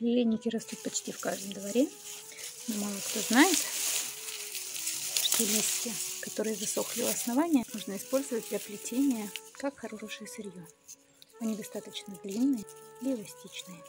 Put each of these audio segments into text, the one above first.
Лилейники растут почти в каждом дворе, но мало кто знает, что листья, которые засохли у основания, можно использовать для плетения как хорошее сырье. Они достаточно длинные и эластичные.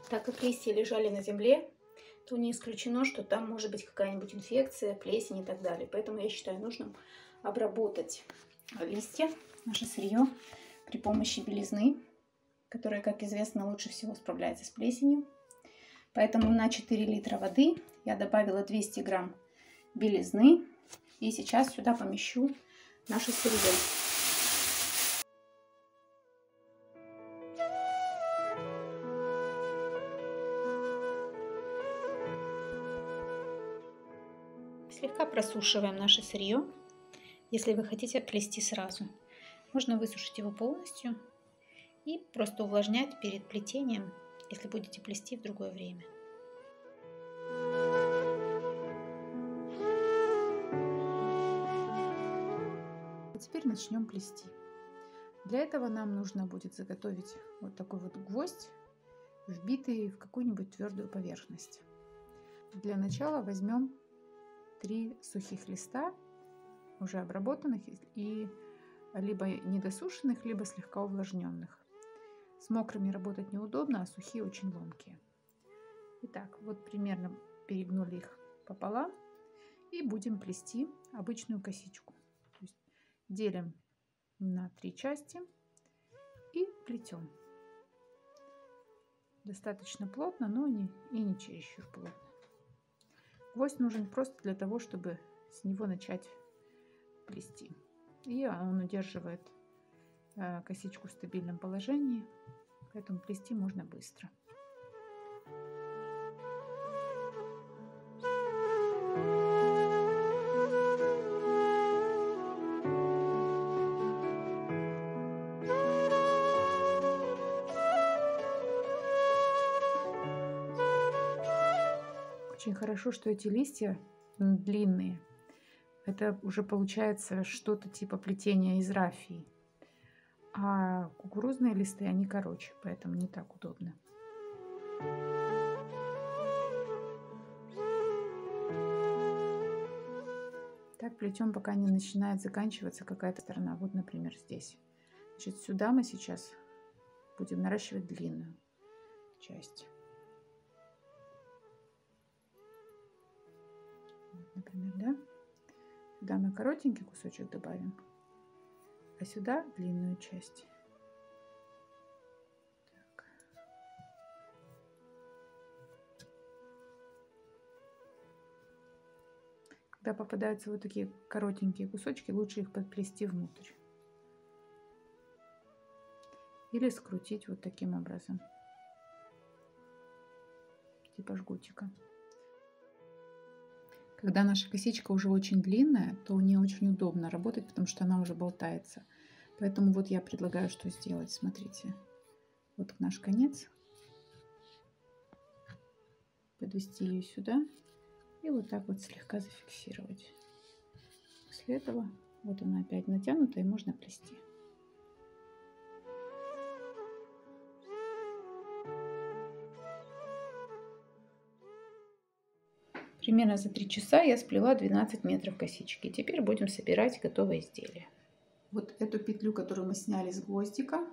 Так как листья лежали на земле, то не исключено, что там может быть какая-нибудь инфекция, плесень и так далее. Поэтому я считаю нужным обработать листья, наше сырье, при помощи белизны, которая, как известно, лучше всего справляется с плесенью. Поэтому на 4 литра воды я добавила 200 грамм белизны. И сейчас сюда помещу наше сырье. Слегка просушиваем наше сырье, если вы хотите плести сразу. Можно высушить его полностью и просто увлажнять перед плетением, если будете плести в другое время. Теперь начнем плести. Для этого нам нужно будет заготовить вот такой вот гвоздь, вбитый в какую-нибудь твердую поверхность. Для начала возьмем 3 сухих листа, уже обработанных и либо недосушенных, либо слегка увлажненных. С мокрыми работать неудобно, а сухие очень ломкие. Итак, вот примерно перегнули их пополам и будем плести обычную косичку. То есть делим на 3 части и плетем. Достаточно плотно, но не чересчур плотно. Гвоздь нужен просто для того, чтобы с него начать плести. И он удерживает косичку в стабильном положении, поэтому плести можно быстро. Очень хорошо, что эти листья длинные. Это уже получается что-то типа плетения из рафии. А кукурузные листы, они короче, поэтому не так удобно. Так плетем, пока не начинает заканчиваться какая-то сторона. Вот, например, здесь. Значит, сюда мы сейчас будем наращивать длинную часть. Вот, например, да? Сюда мы коротенький кусочек добавим, а сюда длинную часть. Так. Когда попадаются вот такие коротенькие кусочки, лучше их подплести внутрь. Или скрутить вот таким образом, типа жгутика. Когда наша косичка уже очень длинная, то не очень удобно работать, потому что она уже болтается. Поэтому вот я предлагаю, что сделать. Смотрите, вот наш конец. Подвести ее сюда и вот так вот слегка зафиксировать. После этого вот она опять натянута и можно плести. Примерно за 3 часа я сплела 12 метров косички. Теперь будем собирать готовое изделие. Вот эту петлю, которую мы сняли с гвоздика,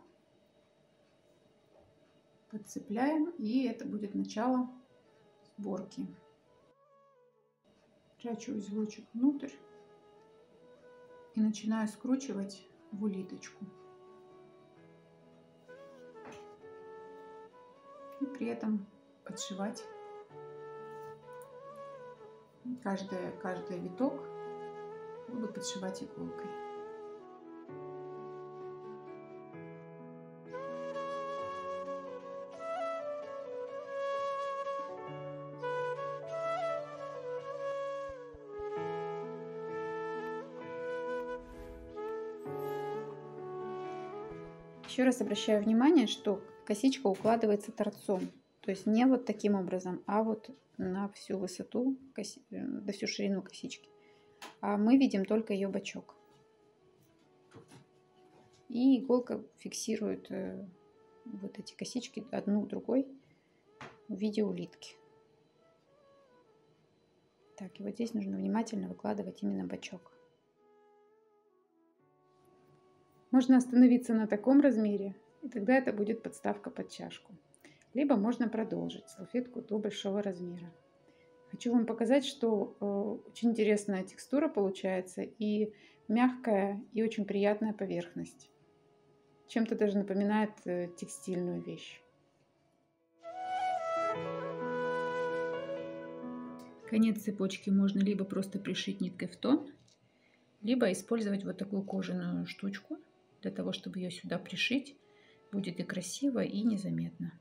подцепляем, и это будет начало сборки. Прячу узелочек внутрь и начинаю скручивать в улиточку. И при этом подшивать каждый виток буду подшивать иголкой. Еще раз обращаю внимание, что косичка укладывается торцом. То есть не вот таким образом, а вот на всю высоту, на всю ширину косички. А мы видим только ее бочок. И иголка фиксирует вот эти косички одну другой в виде улитки. Так, и вот здесь нужно внимательно выкладывать именно бочок. Можно остановиться на таком размере, и тогда это будет подставка под чашку. Либо можно продолжить салфетку до большого размера. Хочу вам показать, что очень интересная текстура получается, и мягкая, и очень приятная поверхность. Чем-то даже напоминает текстильную вещь. Конец цепочки можно либо просто пришить ниткой в тон, либо использовать вот такую кожаную штучку для того, чтобы ее сюда пришить. Будет и красиво, и незаметно.